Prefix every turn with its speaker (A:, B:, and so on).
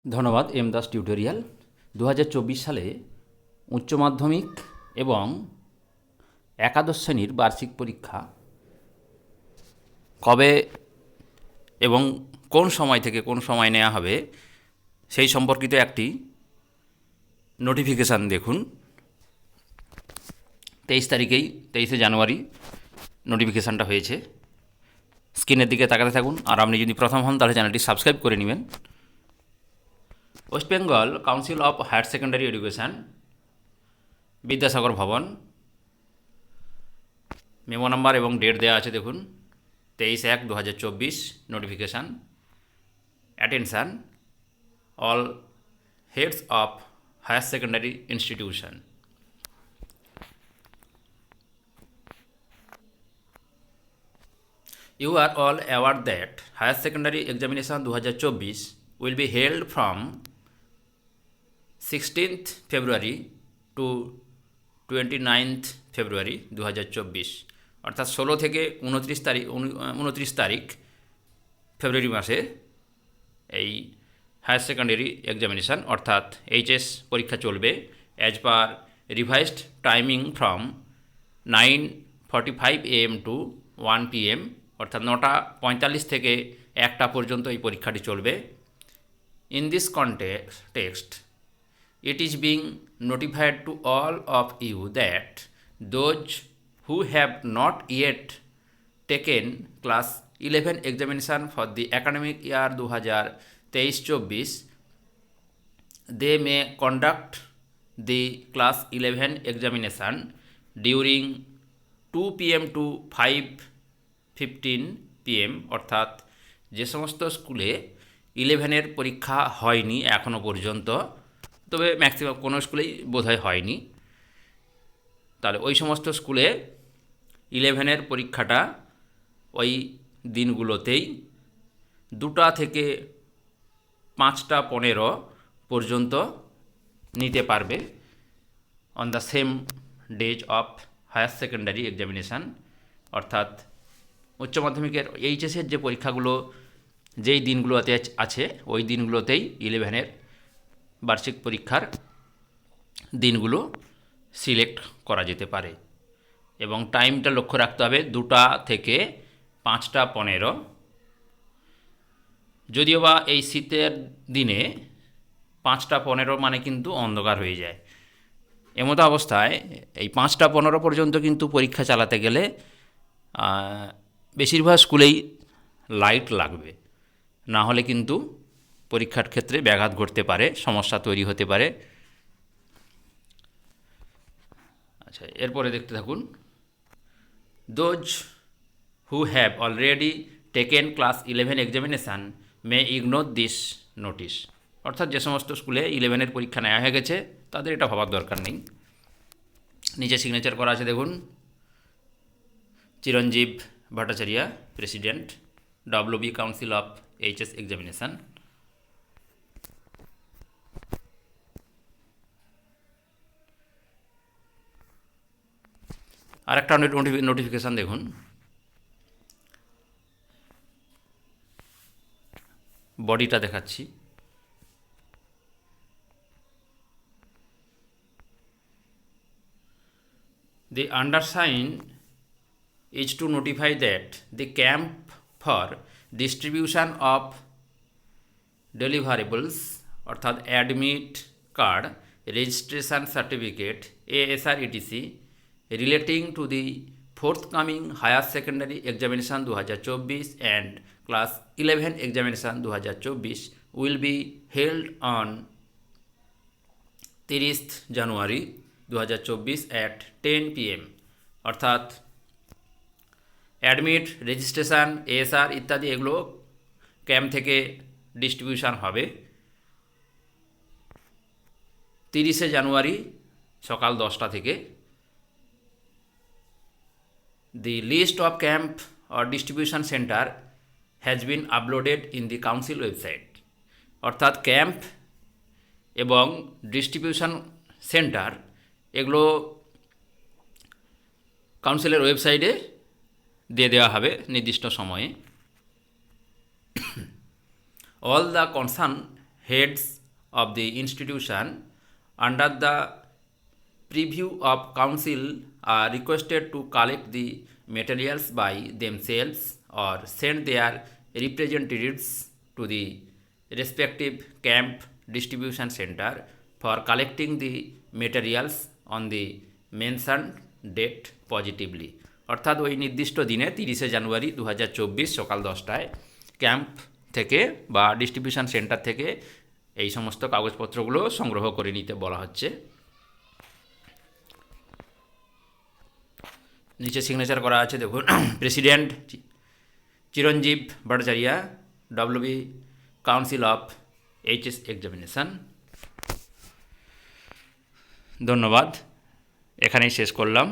A: ধন্যবাদ M Das tutorial. 2024 সালে উচ্চ মাধ্যমিক এবং একাদশ শ্রেণীর বার্ষিক পরীক্ষা কবে এবং কোন সময় থেকে কোন সময় নেওয়া হবে সেই সম্পর্কিত একটি নোটিফিকেশান দেখুন। 23 জানুয়ারি নোটিফিকেশানটা হয়েছে। স্ক্রিনের দিকে তাকাতে থাকুন, আর আপনি যদি প্রথম হন তাহলে চ্যানেলটি সাবস্ক্রাইব করে নেবেন। West Bengal Council of higher Secondary Education, Vidyasagar Bhavan, memo number এবং ডেট দেওয়া আছে দেখুন। 23/1/2024 notification. Attention all heads of higher secondary institution. You are all aware that higher secondary examination 2024 will be held from 16th February to 29th February 2024, অর্থাৎ 16 থেকে 29 তারিখ ফেব্রুয়ারি মাসে এই হায়ার সেকেন্ডারি এক্সামিনেশান অর্থাৎ এইচএস পরীক্ষা চলবে as per revised timing from 9:45 AM to 1 PM, অর্থাৎ 9:45 থেকে 1টা পর্যন্ত এই পরীক্ষাটি চলবে। In this context it is being notified to all of you that those who have not yet taken class 11 examination for the academic year 2023-24 they may conduct the class 11 examination during 2 PM to 5:15 PM, অর্থাৎ যে সমস্ত স্কুলে 11-এর পরীক্ষা হয়নি এখনও পর্যন্ত, তবে maximum কোনো স্কুলেই বোধহয় হয়নি, তাহলে ওই সমস্ত স্কুলে 11-এর পরীক্ষাটা ওই দিনগুলোতেই 2টা থেকে 5:15 পর্যন্ত নিতে পারবে on the same days of higher secondary examination. অর্থাৎ উচ্চ মাধ্যমিকের এইচএসের যে পরীক্ষাগুলো যেই দিনগুলোতে আছে ওই দিনগুলোতেই 11-এর বার্ষিক পরীক্ষার দিনগুলো সিলেক্ট করা যেতে পারে এবং টাইমটা লক্ষ্য রাখতে হবে 2টা থেকে 5:15। যদিও বা এই শীতের দিনে 5:15 মানে কিন্তু অন্ধকার হয়ে যায়। এমতো অবস্থায় এই 5:15 পর্যন্ত কিন্তু পরীক্ষা চালাতে গেলে বেশিরভাগ স্কুলেই লাইট লাগবে, না হলে কিন্তু পরীক্ষার ক্ষেত্রে ব্যাঘাত ঘটতে পারে, সমস্যা তৈরি হতে পারে। আচ্ছা, এরপরে দেখতে থাকুন। Those who have already taken class 11 examination May ignore this notice, অর্থাৎ যে সমস্ত স্কুলে 11-এর পরীক্ষা নেওয়া হয়ে গেছে তাদের এটা ভাবার দরকার নেই। নিচে সিগনেচার করা আছে দেখুন, Chiranjib Bhattacharya, president, WB council of HS examination. আর একটা নোটিফিকেশান দেখুন, বডিটা দেখাচ্ছি। The undersigned is to notify that the camp for distribution of deliverables অর্থাৎ admit card, registration certificate, ASR etc relating to the forthcoming higher secondary examination 2024 and class 11 examination 2024 will be held on 30 January 2024 at 10 PM, অর্থাৎ admit, registration, ASR ইত্যাদি এগুলো camp থেকে distribution হবে 30 জানুয়ারি সকাল 10টা থেকে। The list of camp or distribution center has been uploaded in the council website, অর্থাৎ camp এবং ডিস্ট্রিবিউশন সেন্টার এগুলো কাউন্সিলের ওয়েবসাইটে দিয়ে দেওয়া হবে নির্দিষ্ট সময়ে। All the concerned heads of the institution under the preview of council are requested to collect the materials by themselves or send their representatives to the respective camp distribution center for collecting the materials on the mentioned date positively। অর্থাৎ ওই নির্দিষ্ট দিনে 30শে জানুয়ারি 2024 সকাল 10টায় camp থেকে বা distribution centre থেকে এই সমস্ত কাগজপত্রগুলো সংগ্রহ করে নিতে বলা হচ্ছে। নিচে সিগনেচার করা আছে দেখুন, president Chiranjib Bhattacharya, WB council of HS examination. ধন্যবাদ, এখানেই শেষ করলাম।